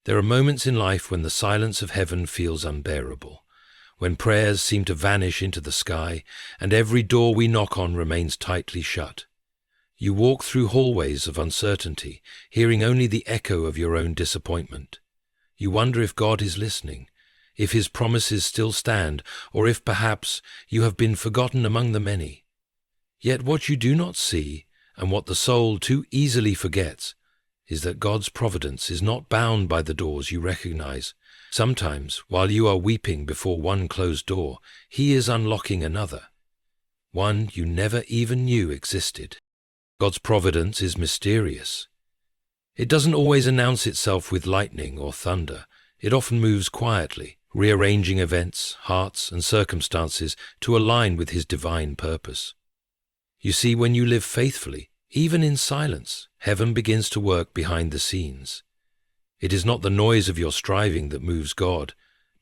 There are moments in life when the silence of heaven feels unbearable, when prayers seem to vanish into the sky, and every door we knock on remains tightly shut. You walk through hallways of uncertainty, hearing only the echo of your own disappointment. You wonder if God is listening, if his promises still stand, or if perhaps you have been forgotten among the many. Yet what you do not see, and what the soul too easily forgets, is that God's providence is not bound by the doors you recognize. Sometimes, while you are weeping before one closed door, he is unlocking another, one you never even knew existed. God's providence is mysterious. It doesn't always announce itself with lightning or thunder. It often moves quietly, rearranging events, hearts, and circumstances to align with his divine purpose. You see, when you live faithfully, even in silence, heaven begins to work behind the scenes. It is not the noise of your striving that moves God,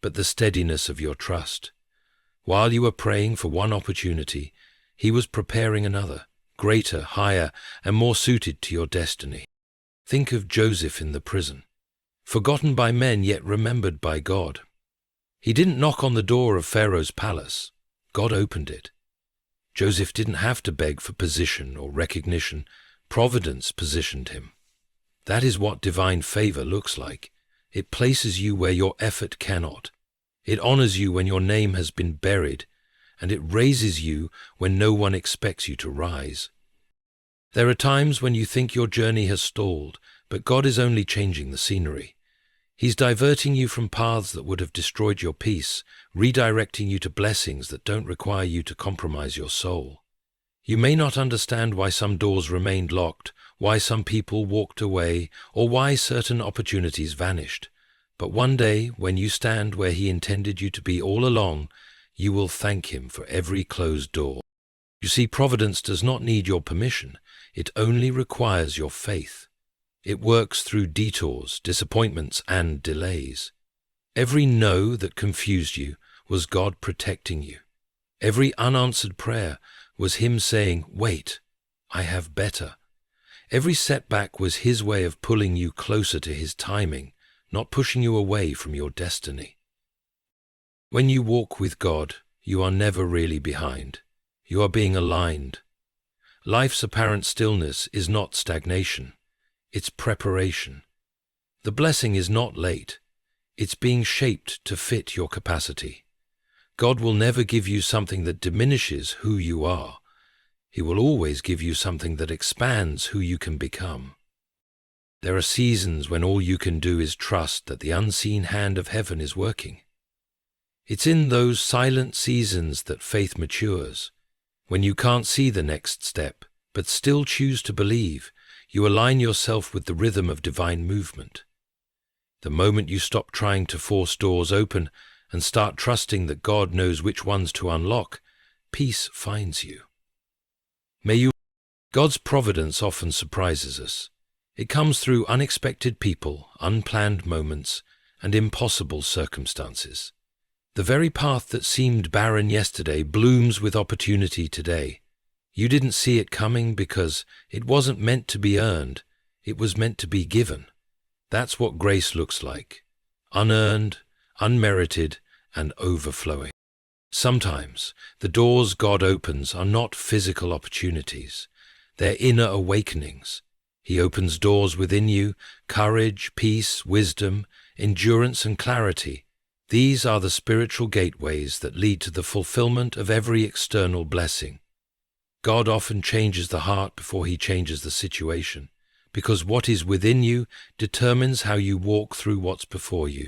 but the steadiness of your trust. While you were praying for one opportunity, he was preparing another, greater, higher, and more suited to your destiny. Think of Joseph in the prison, forgotten by men yet remembered by God. He didn't knock on the door of Pharaoh's palace. God opened it. Joseph didn't have to beg for position or recognition. Providence positioned him. That is what divine favor looks like. It places you where your effort cannot. It honors you when your name has been buried, and it raises you when no one expects you to rise. There are times when you think your journey has stalled, but God is only changing the scenery. He's diverting you from paths that would have destroyed your peace, redirecting you to blessings that don't require you to compromise your soul. You may not understand why some doors remained locked, why some people walked away, or why certain opportunities vanished. But one day, when you stand where he intended you to be all along, you will thank him for every closed door. You see, providence does not need your permission. It only requires your faith. It works through detours, disappointments, and delays. Every no that confused you was God protecting you. Every unanswered prayer was him saying, "Wait, I have better." Every setback was his way of pulling you closer to his timing, not pushing you away from your destiny. When you walk with God, you are never really behind. You are being aligned. Life's apparent stillness is not stagnation. It's preparation. The blessing is not late. It's being shaped to fit your capacity. God will never give you something that diminishes who you are. He will always give you something that expands who you can become. There are seasons when all you can do is trust that the unseen hand of heaven is working. It's in those silent seasons that faith matures. When you can't see the next step, but still choose to believe, you align yourself with the rhythm of divine movement. The moment you stop trying to force doors open and start trusting that God knows which ones to unlock, peace finds you. God's providence often surprises us. It comes through unexpected people, unplanned moments, and impossible circumstances. The very path that seemed barren yesterday blooms with opportunity today. You didn't see it coming because it wasn't meant to be earned. It was meant to be given. That's what grace looks like. Unearned, unmerited, and overflowing. Sometimes the doors God opens are not physical opportunities. They're inner awakenings. He opens doors within you, courage, peace, wisdom, endurance, and clarity. These are the spiritual gateways that lead to the fulfillment of every external blessing. God often changes the heart before he changes the situation, because what is within you determines how you walk through what's before you.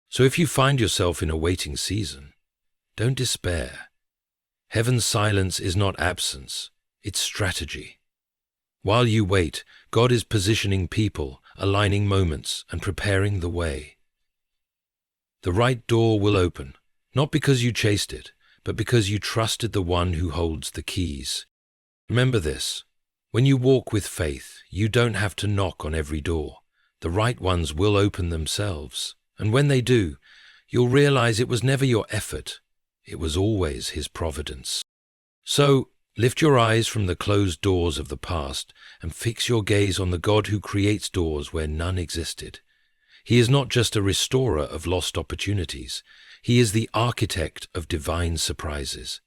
So if you find yourself in a waiting season, don't despair. Heaven's silence is not absence, it's strategy. While you wait, God is positioning people, aligning moments, and preparing the way. The right door will open, not because you chased it, but because you trusted the one who holds the keys. Remember this, when you walk with faith, you don't have to knock on every door. The right ones will open themselves, and when they do, you'll realize it was never your effort, it was always his providence. So, lift your eyes from the closed doors of the past and fix your gaze on the God who creates doors where none existed. He is not just a restorer of lost opportunities. He is the architect of divine surprises.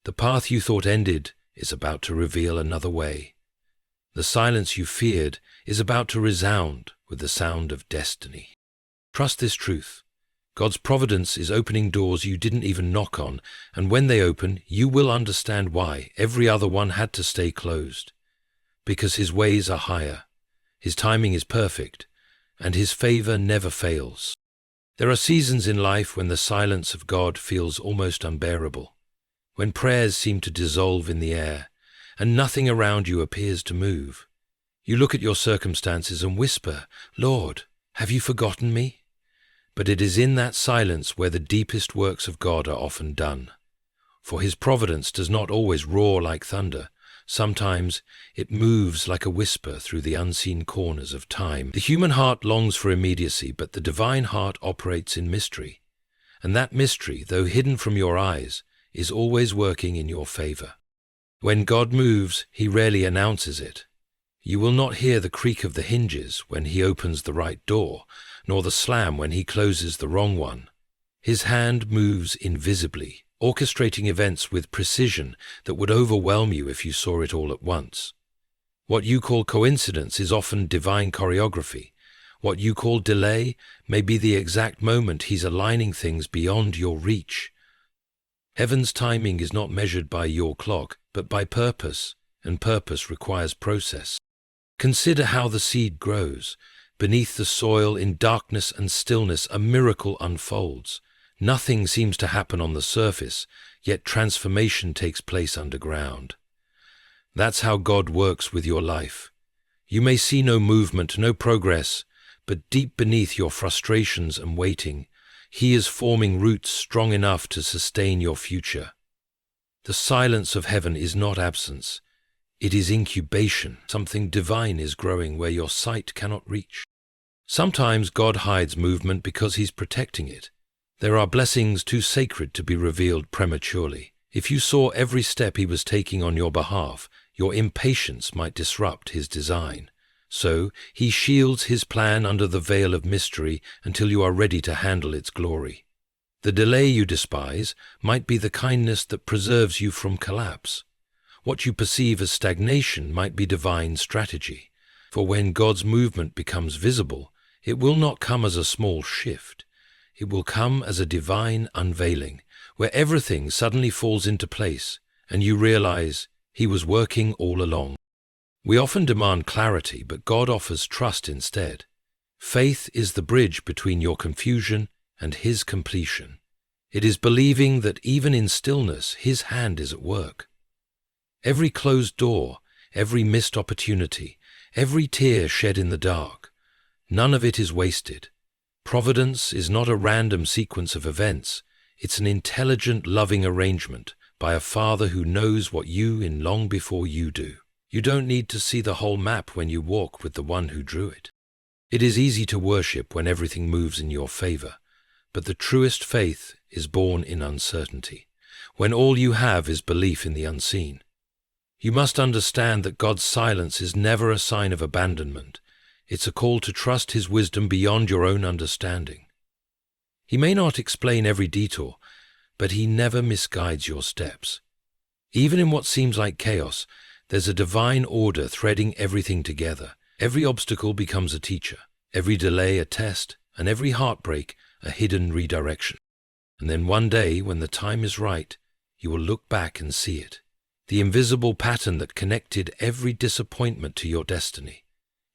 The path you thought ended is about to reveal another way. The silence you feared is about to resound with the sound of destiny. Trust this truth. God's providence is opening doors you didn't even knock on, and when they open, you will understand why every other one had to stay closed. Because His ways are higher, His timing is perfect, and His favor never fails. There are seasons in life when the silence of God feels almost unbearable, when prayers seem to dissolve in the air, and nothing around you appears to move. You look at your circumstances and whisper, "Lord, have you forgotten me?" But it is in that silence where the deepest works of God are often done. For His providence does not always roar like thunder. Sometimes it moves like a whisper through the unseen corners of time. The human heart longs for immediacy, but the divine heart operates in mystery. And that mystery, though hidden from your eyes, is always working in your favor. When God moves, He rarely announces it. You will not hear the creak of the hinges when He opens the right door, nor the slam when He closes the wrong one. His hand moves invisibly, orchestrating events with precision that would overwhelm you if you saw it all at once. What you call coincidence is often divine choreography. What you call delay may be the exact moment He's aligning things beyond your reach. Heaven's timing is not measured by your clock, but by purpose, and purpose requires process. Consider how the seed grows. Beneath the soil, in darkness and stillness, a miracle unfolds. Nothing seems to happen on the surface, yet transformation takes place underground. That's how God works with your life. You may see no movement, no progress, but deep beneath your frustrations and waiting, He is forming roots strong enough to sustain your future. The silence of heaven is not absence. It is incubation. Something divine is growing where your sight cannot reach. Sometimes God hides movement because He's protecting it. There are blessings too sacred to be revealed prematurely. If you saw every step He was taking on your behalf, your impatience might disrupt His design. So He shields His plan under the veil of mystery until you are ready to handle its glory. The delay you despise might be the kindness that preserves you from collapse. What you perceive as stagnation might be divine strategy. For when God's movement becomes visible, it will not come as a small shift. It will come as a divine unveiling, where everything suddenly falls into place, and you realize He was working all along. We often demand clarity, but God offers trust instead. Faith is the bridge between your confusion and His completion. It is believing that even in stillness, His hand is at work. Every closed door, every missed opportunity, every tear shed in the dark, none of it is wasted. Providence is not a random sequence of events. It's an intelligent, loving arrangement by a Father who knows what you in long before you do. You don't need to see the whole map when you walk with the One who drew it. It is easy to worship when everything moves in your favor, but the truest faith is born in uncertainty, when all you have is belief in the unseen. You must understand that God's silence is never a sign of abandonment. It's a call to trust His wisdom beyond your own understanding. He may not explain every detour, but He never misguides your steps. Even in what seems like chaos, there's a divine order threading everything together. Every obstacle becomes a teacher, every delay a test, and every heartbreak a hidden redirection. And then one day, when the time is right, you will look back and see it. The invisible pattern that connected every disappointment to your destiny.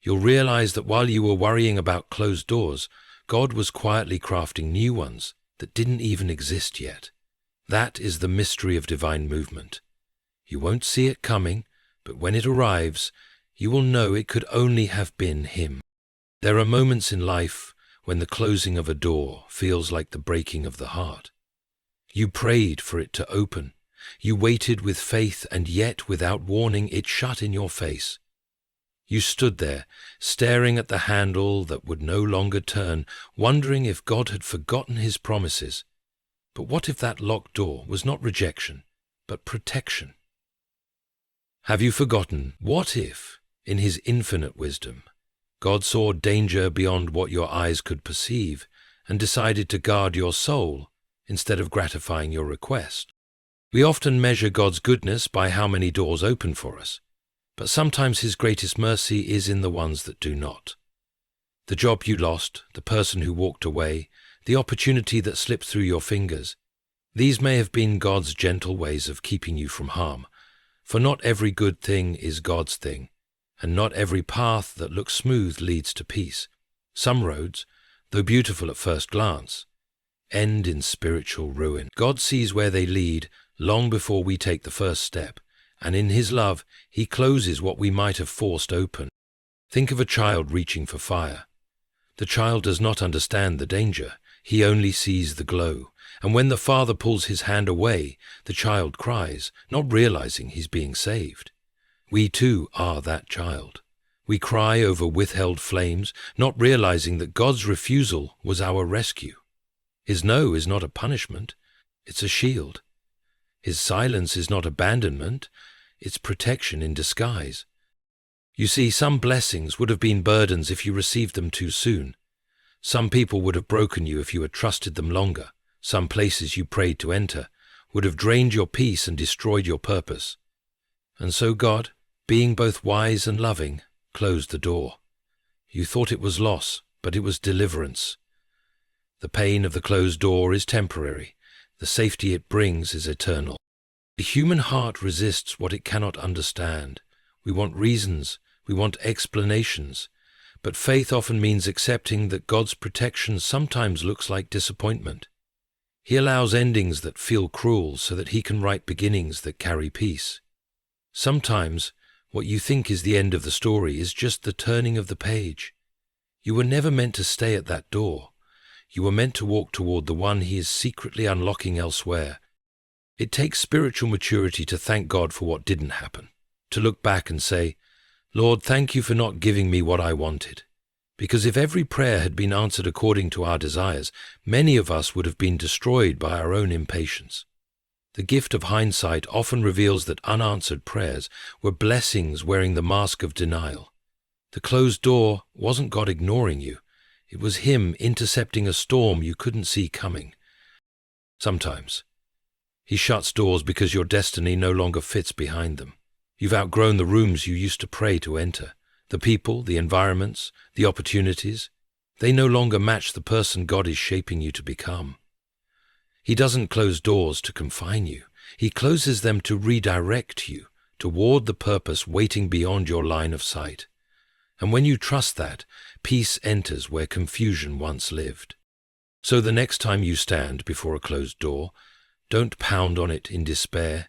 You'll realize that while you were worrying about closed doors, God was quietly crafting new ones that didn't even exist yet. That is the mystery of divine movement. You won't see it coming, but when it arrives, you will know it could only have been Him. There are moments in life when the closing of a door feels like the breaking of the heart. You prayed for it to open. You waited with faith, and yet, without warning, it shut in your face. You stood there, staring at the handle that would no longer turn, wondering if God had forgotten His promises. But what if that locked door was not rejection, but protection? Have you forgotten? What if, in His infinite wisdom, God saw danger beyond what your eyes could perceive and decided to guard your soul instead of gratifying your request. We often measure God's goodness by how many doors open for us, but sometimes His greatest mercy is in the ones that do not. The job you lost, the person who walked away, the opportunity that slipped through your fingers, these may have been God's gentle ways of keeping you from harm, for not every good thing is God's thing, and not every path that looks smooth leads to peace. Some roads, though beautiful at first glance, end in spiritual ruin. God sees where they lead long before we take the first step, and in His love, He closes what we might have forced open. Think of a child reaching for fire. The child does not understand the danger. He only sees the glow, and when the father pulls his hand away, the child cries, not realizing he's being saved. We too are that child. We cry over withheld flames, not realizing that God's refusal was our rescue. His no is not a punishment, it's a shield. His silence is not abandonment, it's protection in disguise. You see, some blessings would have been burdens if you received them too soon. Some people would have broken you if you had trusted them longer. Some places you prayed to enter would have drained your peace and destroyed your purpose. And so God, being both wise and loving, closed the door. You thought it was loss, but it was deliverance. The pain of the closed door is temporary. The safety it brings is eternal. The human heart resists what it cannot understand. We want reasons, we want explanations, but faith often means accepting that God's protection sometimes looks like disappointment. He allows endings that feel cruel so that He can write beginnings that carry peace. Sometimes what you think is the end of the story is just the turning of the page. You were never meant to stay at that door. You were meant to walk toward the one He is secretly unlocking elsewhere. It takes spiritual maturity to thank God for what didn't happen, to look back and say, Lord, thank you for not giving me what I wanted. Because if every prayer had been answered according to our desires, many of us would have been destroyed by our own impatience. The gift of hindsight often reveals that unanswered prayers were blessings wearing the mask of denial. The closed door wasn't God ignoring you. It was Him intercepting a storm you couldn't see coming. Sometimes He shuts doors because your destiny no longer fits behind them. You've outgrown the rooms you used to pray to enter. The people, the environments, the opportunities, they no longer match the person God is shaping you to become. He doesn't close doors to confine you. He closes them to redirect you toward the purpose waiting beyond your line of sight. And when you trust that, peace enters where confusion once lived. So the next time you stand before a closed door, don't pound on it in despair.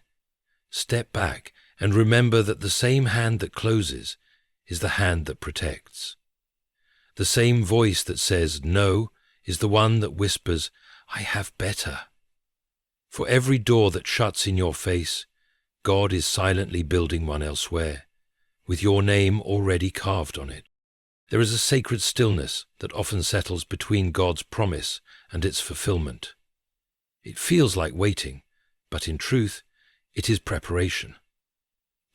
Step back and remember that the same hand that closes is the hand that protects. The same voice that says no is the one that whispers, I have better. For every door that shuts in your face, God is silently building one elsewhere, with your name already carved on it. There is a sacred stillness that often settles between God's promise and its fulfillment. It feels like waiting, but in truth, it is preparation.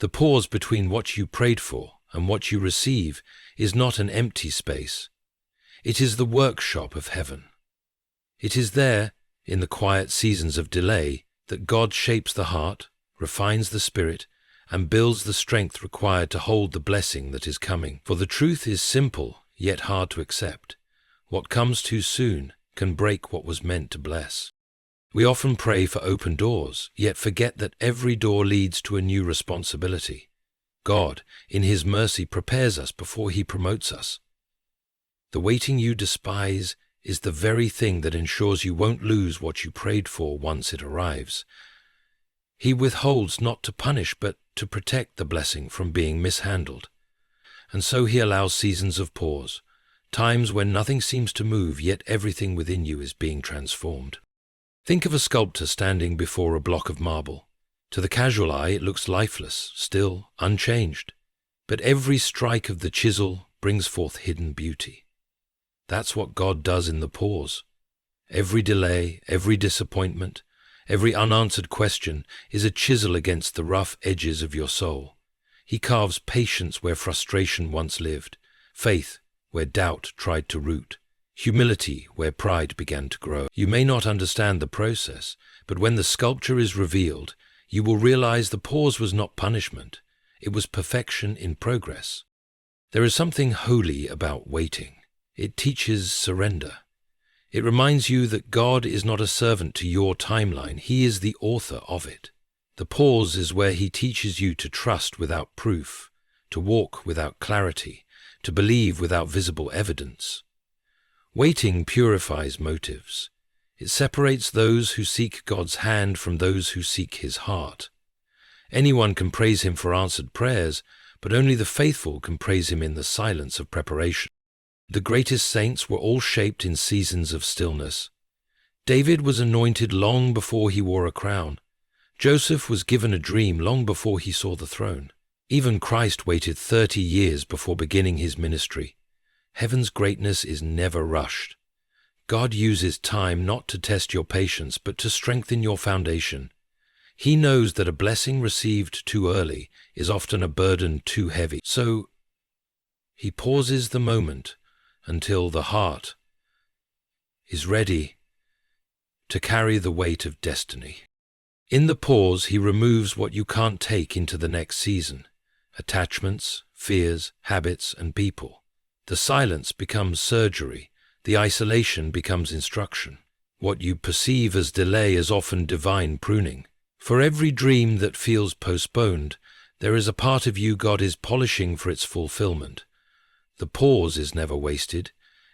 The pause between what you prayed for and what you receive is not an empty space. It is the workshop of heaven. It is there, in the quiet seasons of delay, that God shapes the heart, refines the spirit, and builds the strength required to hold the blessing that is coming. For the truth is simple, yet hard to accept. What comes too soon can break what was meant to bless. We often pray for open doors, yet forget that every door leads to a new responsibility. God, in His mercy, prepares us before He promotes us. The waiting you despise is the very thing that ensures you won't lose what you prayed for once it arrives. He withholds not to punish, but to protect the blessing from being mishandled. And so He allows seasons of pause, times when nothing seems to move, yet everything within you is being transformed. Think of a sculptor standing before a block of marble. To the casual eye, it looks lifeless, still, unchanged. But every strike of the chisel brings forth hidden beauty. That's what God does in the pause. Every delay, every disappointment, every unanswered question is a chisel against the rough edges of your soul. He carves patience where frustration once lived, faith where doubt tried to root, humility where pride began to grow. You may not understand the process, but when the sculpture is revealed, you will realize the pause was not punishment, it was perfection in progress. There is something holy about waiting. It teaches surrender. It reminds you that God is not a servant to your timeline, He is the author of it. The pause is where He teaches you to trust without proof, to walk without clarity, to believe without visible evidence. Waiting purifies motives. It separates those who seek God's hand from those who seek His heart. Anyone can praise Him for answered prayers, but only the faithful can praise Him in the silence of preparation. The greatest saints were all shaped in seasons of stillness. David was anointed long before he wore a crown. Joseph was given a dream long before he saw the throne. Even Christ waited 30 years before beginning His ministry. Heaven's greatness is never rushed. God uses time not to test your patience, but to strengthen your foundation. He knows that a blessing received too early is often a burden too heavy. So He pauses the moment until the heart is ready to carry the weight of destiny. In the pause, He removes what you can't take into the next season: attachments, fears, habits, and people. The silence becomes surgery. The isolation becomes instruction. What you perceive as delay is often divine pruning. For every dream that feels postponed, there is a part of you God is polishing for its fulfillment. The pause is never wasted.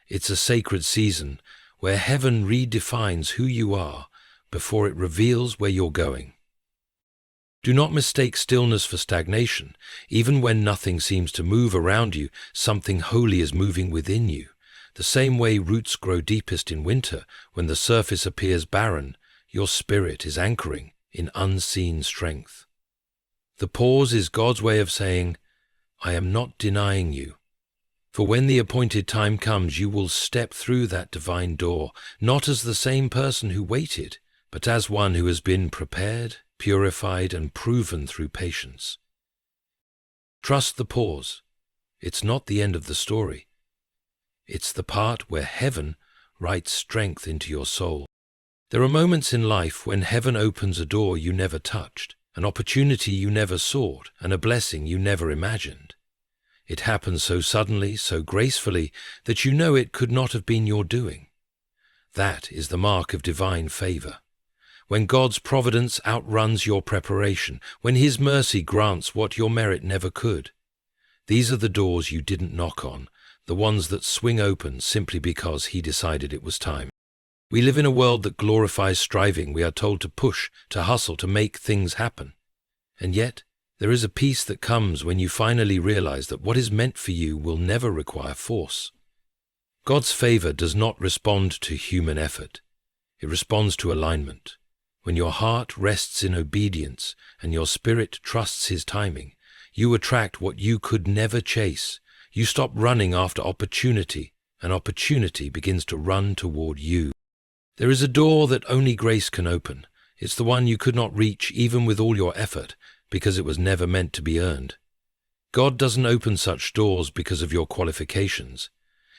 It's a sacred season where heaven redefines who you are before it reveals where you're going. Do not mistake stillness for stagnation. Even when nothing seems to move around you, something holy is moving within you. The same way roots grow deepest in winter, when the surface appears barren, your spirit is anchoring in unseen strength. The pause is God's way of saying, I am not denying you. For when the appointed time comes, you will step through that divine door, not as the same person who waited, but as one who has been prepared, purified, and proven through patience. Trust the pause. It's not the end of the story. It's the part where heaven writes strength into your soul. There are moments in life when heaven opens a door you never touched, an opportunity you never sought, and a blessing you never imagined. It happens so suddenly, so gracefully, that you know it could not have been your doing. That is the mark of divine favor. When God's providence outruns your preparation, when His mercy grants what your merit never could. These are the doors you didn't knock on, the ones that swing open simply because He decided it was time. We live in a world that glorifies striving. We are told to push, to hustle, to make things happen. And yet, there is a peace that comes when you finally realize that what is meant for you will never require force. God's favor does not respond to human effort. It responds to alignment. When your heart rests in obedience and your spirit trusts His timing, you attract what you could never chase. You stop running after opportunity, and opportunity begins to run toward you. There is a door that only grace can open. It's the one you could not reach even with all your effort, because it was never meant to be earned. God doesn't open such doors because of your qualifications.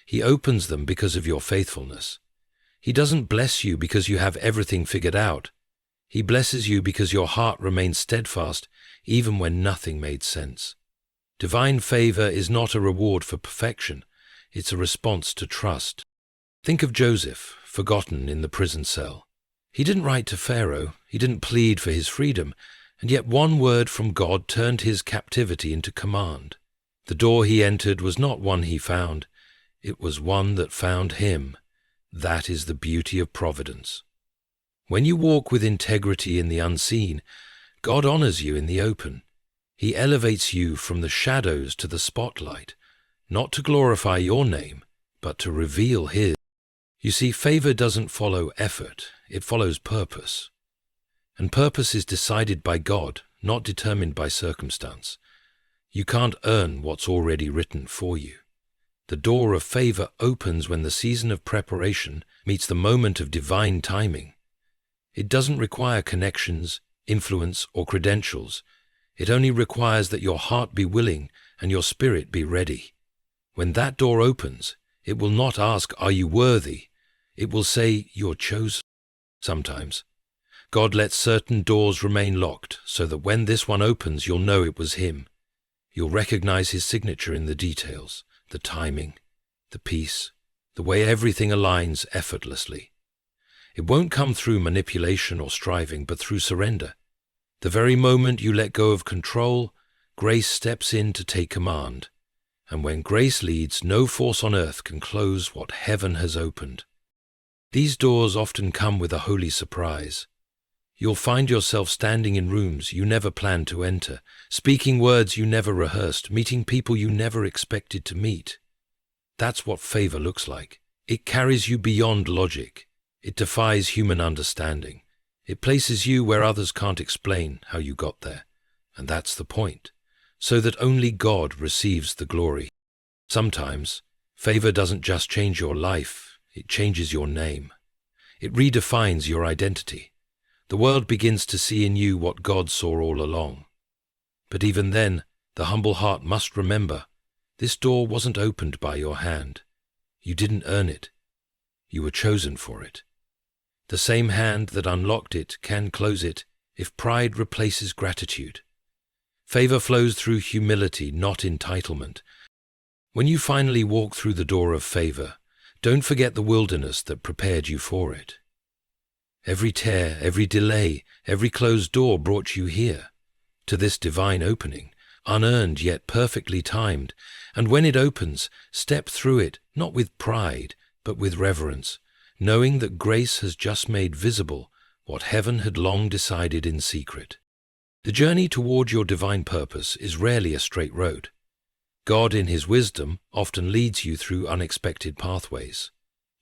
He opens them because of your faithfulness. He doesn't bless you because you have everything figured out. He blesses you because your heart remains steadfast even when nothing made sense. Divine favor is not a reward for perfection. It's a response to trust. Think of Joseph, forgotten in the prison cell. He didn't write to Pharaoh. He didn't plead for his freedom. And yet one word from God turned his captivity into command. The door he entered was not one he found. It was one that found him. That is the beauty of providence. When you walk with integrity in the unseen, God honors you in the open. He elevates you from the shadows to the spotlight, not to glorify your name, but to reveal His. You see, favor doesn't follow effort, it follows purpose. And purpose is decided by God, not determined by circumstance. You can't earn what's already written for you. The door of favor opens when the season of preparation meets the moment of divine timing. It doesn't require connections, influence, or credentials. It only requires that your heart be willing and your spirit be ready. When that door opens, it will not ask, "Are you worthy?" It will say, "You're chosen." Sometimes, God lets certain doors remain locked so that when this one opens, you'll know it was Him. You'll recognize His signature in the details, the timing, the peace, the way everything aligns effortlessly. It won't come through manipulation or striving, but through surrender. The very moment you let go of control, grace steps in to take command. And when grace leads, no force on earth can close what heaven has opened. These doors often come with a holy surprise. You'll find yourself standing in rooms you never planned to enter, speaking words you never rehearsed, meeting people you never expected to meet. That's what favor looks like. It carries you beyond logic. It defies human understanding. It places you where others can't explain how you got there. And that's the point, so that only God receives the glory. Sometimes, favor doesn't just change your life, it changes your name. It redefines your identity. The world begins to see in you what God saw all along. But even then, the humble heart must remember, this door wasn't opened by your hand. You didn't earn it. You were chosen for it. The same hand that unlocked it can close it if pride replaces gratitude. Favor flows through humility, not entitlement. When you finally walk through the door of favor, don't forget the wilderness that prepared you for it. Every tear, every delay, every closed door brought you here, to this divine opening, unearned yet perfectly timed, and when it opens, step through it, not with pride, but with reverence, knowing that grace has just made visible what heaven had long decided in secret. The journey toward your divine purpose is rarely a straight road. God, in His wisdom, often leads you through unexpected pathways.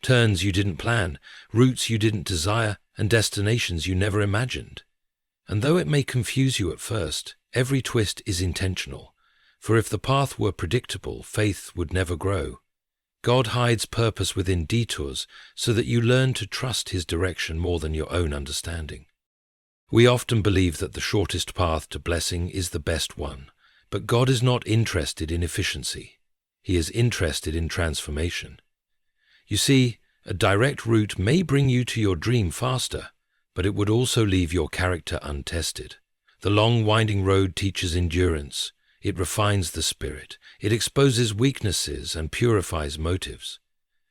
Turns you didn't plan, routes you didn't desire, and destinations you never imagined. And though it may confuse you at first, every twist is intentional, for if the path were predictable, faith would never grow. God hides purpose within detours so that you learn to trust His direction more than your own understanding. We often believe that the shortest path to blessing is the best one, but God is not interested in efficiency. He is interested in transformation. You see, a direct route may bring you to your dream faster, but it would also leave your character untested. The long, winding road teaches endurance. It refines the spirit. It exposes weaknesses and purifies motives.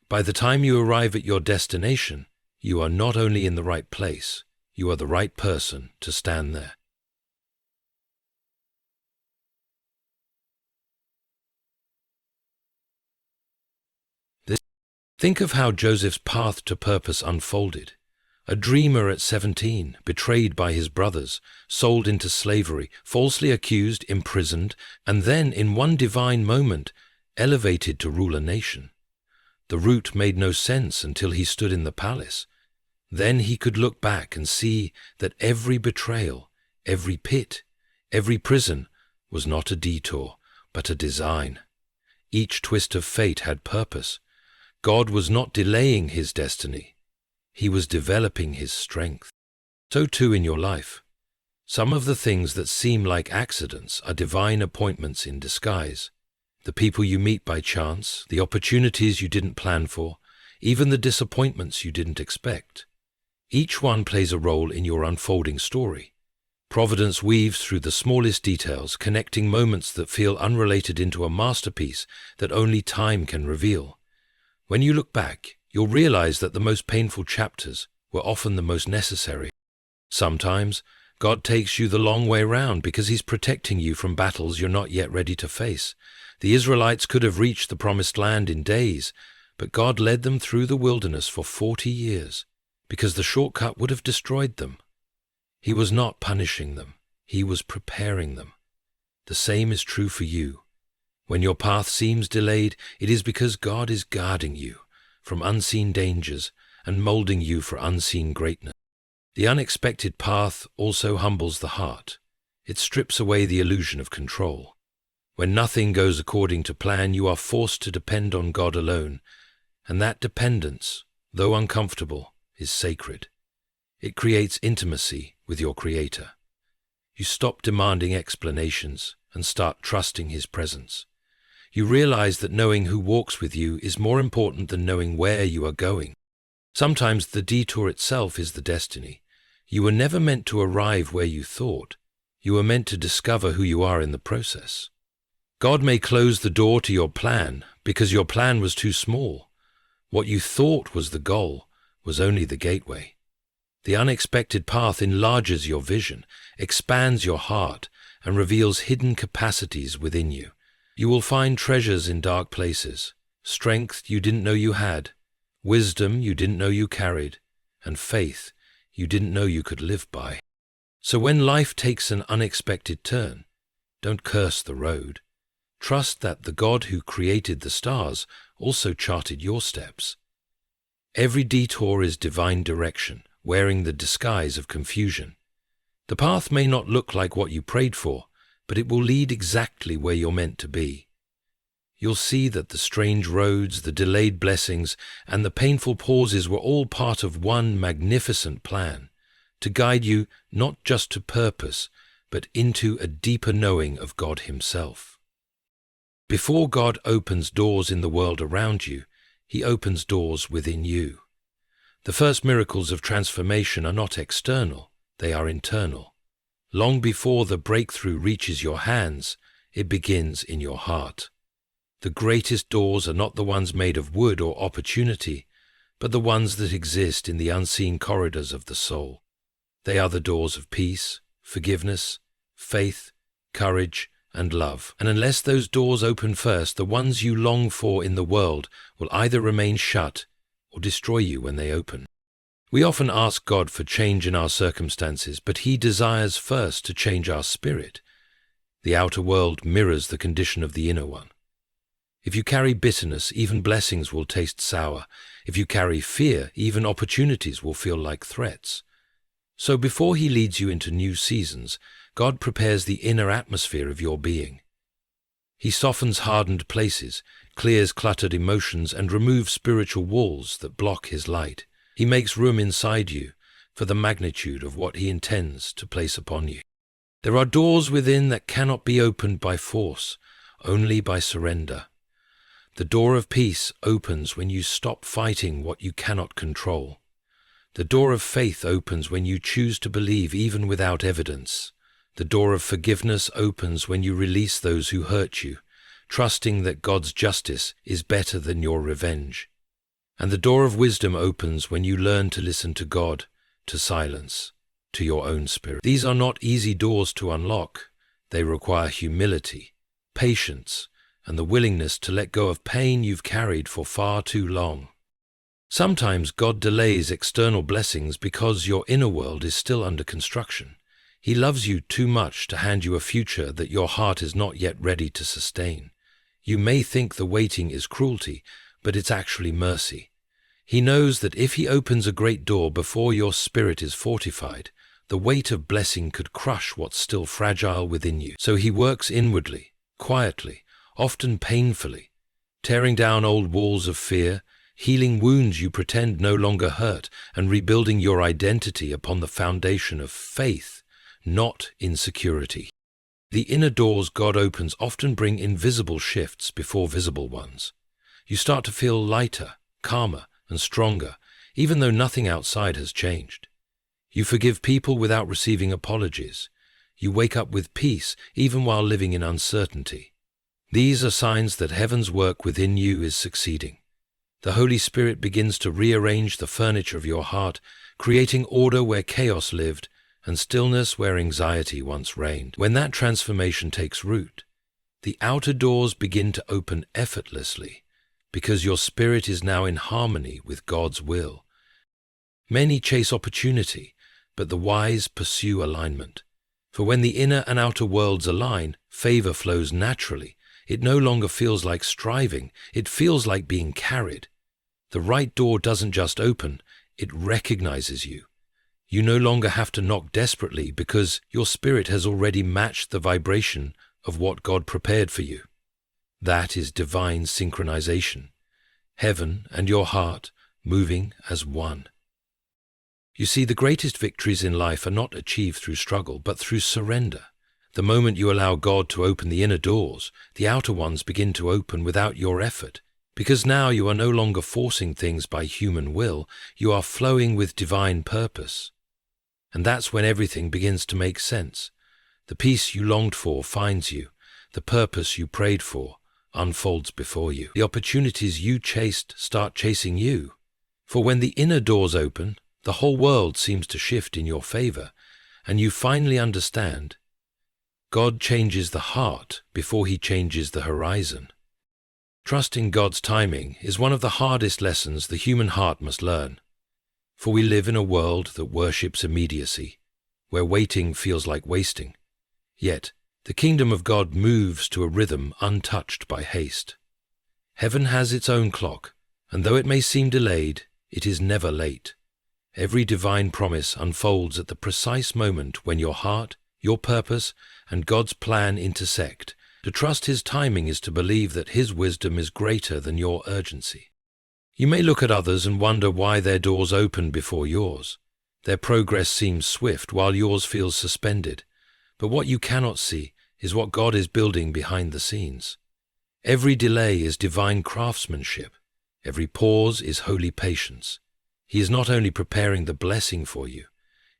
By the time you arrive at your destination, you are not only in the right place, you are the right person to stand there. Think of how Joseph's path to purpose unfolded. A dreamer at 17, betrayed by his brothers, sold into slavery, falsely accused, imprisoned, and then, in one divine moment, elevated to rule a nation. The route made no sense until he stood in the palace. Then he could look back and see that every betrayal, every pit, every prison was not a detour, but a design. Each twist of fate had purpose. God was not delaying His destiny. He was developing His strength. So too in your life. Some of the things that seem like accidents are divine appointments in disguise. The people you meet by chance, the opportunities you didn't plan for, even the disappointments you didn't expect. Each one plays a role in your unfolding story. Providence weaves through the smallest details, connecting moments that feel unrelated into a masterpiece that only time can reveal. When you look back, you'll realize that the most painful chapters were often the most necessary. Sometimes, God takes you the long way round because He's protecting you from battles you're not yet ready to face. The Israelites could have reached the promised land in days, but God led them through the wilderness for 40 years because the shortcut would have destroyed them. He was not punishing them. He was preparing them. The same is true for you. When your path seems delayed, it is because God is guarding you from unseen dangers and molding you for unseen greatness. The unexpected path also humbles the heart. It strips away the illusion of control. When nothing goes according to plan, you are forced to depend on God alone, and that dependence, though uncomfortable, is sacred. It creates intimacy with your Creator. You stop demanding explanations and start trusting His presence. You realize that knowing who walks with you is more important than knowing where you are going. Sometimes the detour itself is the destiny. You were never meant to arrive where you thought. You were meant to discover who you are in the process. God may close the door to your plan because your plan was too small. What you thought was the goal was only the gateway. The unexpected path enlarges your vision, expands your heart, and reveals hidden capacities within you. You will find treasures in dark places, strength you didn't know you had, wisdom you didn't know you carried, and faith you didn't know you could live by. So when life takes an unexpected turn, don't curse the road. Trust that the God who created the stars also charted your steps. Every detour is divine direction, wearing the disguise of confusion. The path may not look like what you prayed for, but it will lead exactly where you're meant to be. You'll see that the strange roads, the delayed blessings, and the painful pauses were all part of one magnificent plan, to guide you not just to purpose, but into a deeper knowing of God Himself. Before God opens doors in the world around you, He opens doors within you. The first miracles of transformation are not external, they are internal. Long before the breakthrough reaches your hands, it begins in your heart. The greatest doors are not the ones made of wood or opportunity, but the ones that exist in the unseen corridors of the soul. They are the doors of peace, forgiveness, faith, courage, and love. And unless those doors open first, the ones you long for in the world will either remain shut or destroy you when they open. We often ask God for change in our circumstances, but He desires first to change our spirit. The outer world mirrors the condition of the inner one. If you carry bitterness, even blessings will taste sour. If you carry fear, even opportunities will feel like threats. So before He leads you into new seasons, God prepares the inner atmosphere of your being. He softens hardened places, clears cluttered emotions, and removes spiritual walls that block His light. He makes room inside you for the magnitude of what He intends to place upon you. There are doors within that cannot be opened by force, only by surrender. The door of peace opens when you stop fighting what you cannot control. The door of faith opens when you choose to believe even without evidence. The door of forgiveness opens when you release those who hurt you, trusting that God's justice is better than your revenge. And the door of wisdom opens when you learn to listen to God, to silence, to your own spirit. These are not easy doors to unlock. They require humility, patience, and the willingness to let go of pain you've carried for far too long. Sometimes God delays external blessings because your inner world is still under construction. He loves you too much to hand you a future that your heart is not yet ready to sustain. You may think the waiting is cruelty, but it's actually mercy. He knows that if He opens a great door before your spirit is fortified, the weight of blessing could crush what's still fragile within you. So He works inwardly, quietly, often painfully, tearing down old walls of fear, healing wounds you pretend no longer hurt, and rebuilding your identity upon the foundation of faith, not insecurity. The inner doors God opens often bring invisible shifts before visible ones. You start to feel lighter, calmer, and stronger, even though nothing outside has changed. You forgive people without receiving apologies. You wake up with peace, even while living in uncertainty. These are signs that heaven's work within you is succeeding. The Holy Spirit begins to rearrange the furniture of your heart, creating order where chaos lived and stillness where anxiety once reigned. When that transformation takes root, the outer doors begin to open effortlessly because your spirit is now in harmony with God's will. Many chase opportunity, but the wise pursue alignment. For when the inner and outer worlds align, favor flows naturally. It no longer feels like striving, it feels like being carried. The right door doesn't just open, it recognizes you. You no longer have to knock desperately because your spirit has already matched the vibration of what God prepared for you. That is divine synchronization, heaven and your heart moving as one. You see, the greatest victories in life are not achieved through struggle, but through surrender. The moment you allow God to open the inner doors, the outer ones begin to open without your effort, because now you are no longer forcing things by human will, you are flowing with divine purpose. And that's when everything begins to make sense. The peace you longed for finds you, the purpose you prayed for unfolds before you. The opportunities you chased start chasing you. For when the inner doors open, the whole world seems to shift in your favor, and you finally understand God changes the heart before he changes the horizon. Trusting God's timing is one of the hardest lessons the human heart must learn. For we live in a world that worships immediacy, where waiting feels like wasting. Yet, the kingdom of God moves to a rhythm untouched by haste. Heaven has its own clock, and though it may seem delayed, it is never late. Every divine promise unfolds at the precise moment when your heart, your purpose, and God's plan intersect. To trust his timing is to believe that his wisdom is greater than your urgency. You may look at others and wonder why their doors open before yours. Their progress seems swift while yours feels suspended. But what you cannot see is what God is building behind the scenes. Every delay is divine craftsmanship. Every pause is holy patience. He is not only preparing the blessing for you,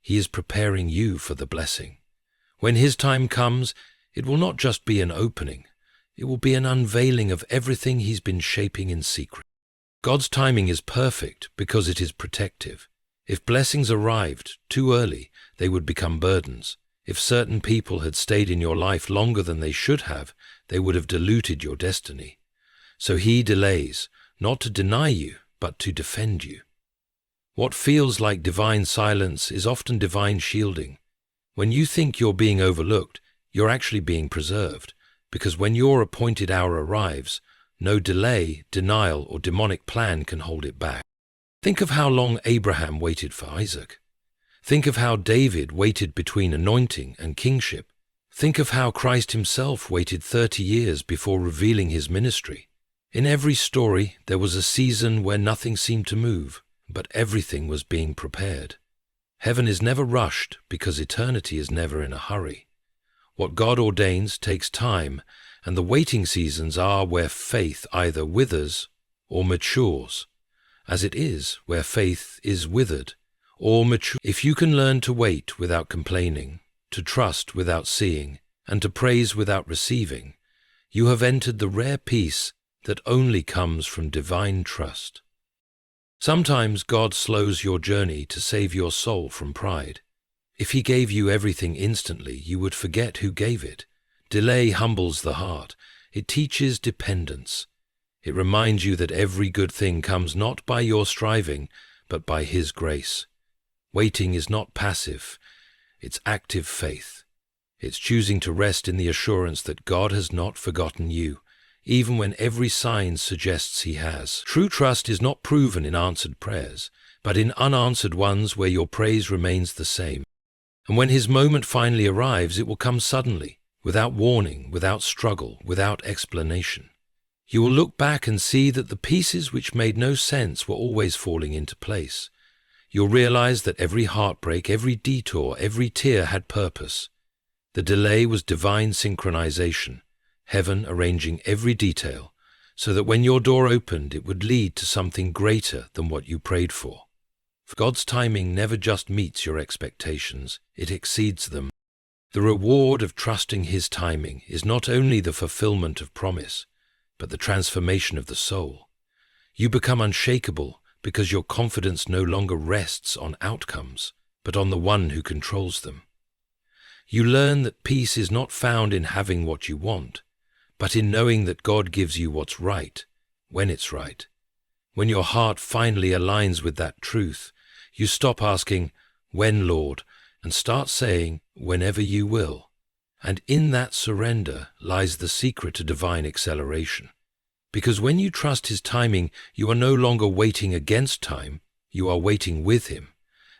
he is preparing you for the blessing. When his time comes, it will not just be an opening. It will be an unveiling of everything he's been shaping in secret. God's timing is perfect because it is protective. If blessings arrived too early, they would become burdens. If certain people had stayed in your life longer than they should have, they would have diluted your destiny. So he delays, not to deny you, but to defend you. What feels like divine silence is often divine shielding. When you think you're being overlooked, you're actually being preserved, because when your appointed hour arrives, no delay, denial, or demonic plan can hold it back. Think of how long Abraham waited for Isaac. Think of how David waited between anointing and kingship. Think of how Christ himself waited 30 years before revealing his ministry. In every story, there was a season where nothing seemed to move, but everything was being prepared. Heaven is never rushed because eternity is never in a hurry. What God ordains takes time, and the waiting seasons are where faith either withers or matures, as it is where faith is withered or mature. If you can learn to wait without complaining, to trust without seeing, and to praise without receiving, you have entered the rare peace that only comes from divine trust. Sometimes God slows your journey to save your soul from pride. If he gave you everything instantly, you would forget who gave it. Delay humbles the heart. It teaches dependence. It reminds you that every good thing comes not by your striving, but by his grace. Waiting is not passive. It's active faith. It's choosing to rest in the assurance that God has not forgotten you, even when every sign suggests he has. True trust is not proven in answered prayers, but in unanswered ones where your praise remains the same. And when his moment finally arrives, it will come suddenly, without warning, without struggle, without explanation. You will look back and see that the pieces which made no sense were always falling into place. You'll realize that every heartbreak, every detour, every tear had purpose. The delay was divine synchronization, heaven arranging every detail, so that when your door opened, it would lead to something greater than what you prayed for. God's timing never just meets your expectations, it exceeds them. The reward of trusting his timing is not only the fulfillment of promise, but the transformation of the soul. You become unshakable because your confidence no longer rests on outcomes, but on the one who controls them. You learn that peace is not found in having what you want, but in knowing that God gives you what's right, when it's right. When your heart finally aligns with that truth, you stop asking, "When, Lord?" and start saying, "Whenever you will." And in that surrender lies the secret to divine acceleration. Because when you trust his timing, you are no longer waiting against time, you are waiting with him,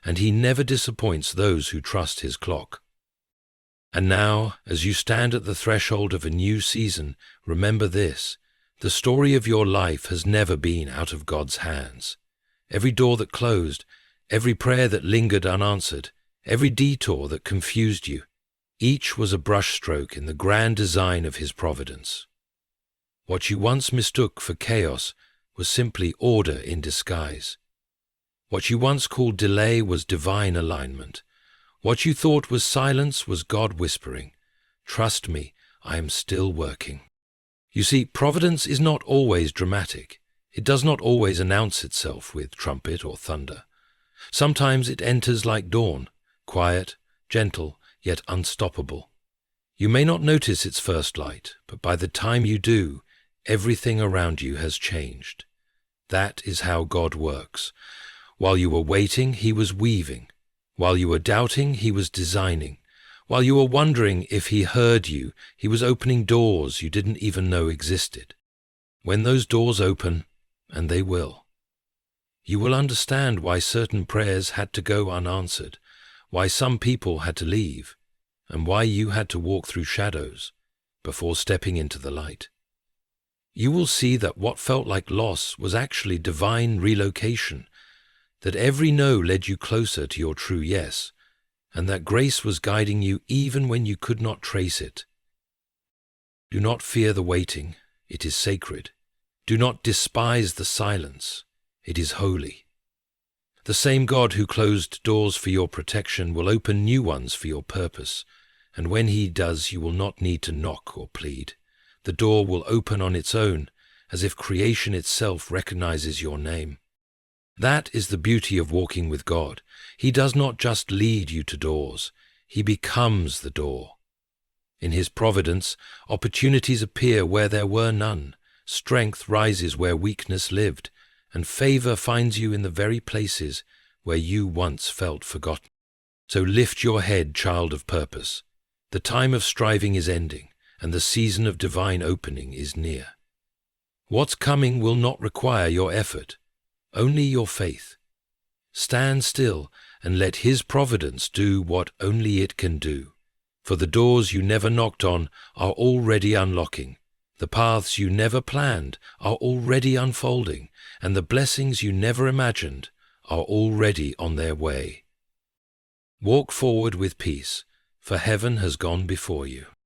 and he never disappoints those who trust his clock. And now, as you stand at the threshold of a new season, remember this: the story of your life has never been out of God's hands. Every door that closed, every prayer that lingered unanswered, every detour that confused you, Each was a brushstroke in the grand design of his providence. What you once mistook for chaos was simply order in disguise. What you once called delay was divine alignment. What you thought was silence was God whispering, "Trust me, I am still working." You see, providence is not always dramatic. It does not always announce itself with trumpet or thunder. Sometimes it enters like dawn, quiet, gentle, yet unstoppable. You may not notice its first light, but by the time you do, everything around you has changed. That is how God works. While you were waiting, He was weaving. While you were doubting, He was designing. While you were wondering if He heard you, He was opening doors you didn't even know existed. When those doors open, and they will, you will understand why certain prayers had to go unanswered, why some people had to leave, and why you had to walk through shadows before stepping into the light. You will see that what felt like loss was actually divine relocation, that every no led you closer to your true yes, and that grace was guiding you even when you could not trace it. Do not fear the waiting, it is sacred. Do not despise the silence, it is holy. The same God who closed doors for your protection will open new ones for your purpose, and when He does, you will not need to knock or plead. The door will open on its own, as if creation itself recognizes your name. That is the beauty of walking with God. He does not just lead you to doors, He becomes the door. In His providence, opportunities appear where there were none, strength rises where weakness lived, and favor finds you in the very places where you once felt forgotten. So lift your head, child of purpose. The time of striving is ending, and the season of divine opening is near. What's coming will not require your effort, only your faith. Stand still and let His providence do what only it can do. For the doors you never knocked on are already unlocking. The paths you never planned are already unfolding, and the blessings you never imagined are already on their way. Walk forward with peace, for heaven has gone before you.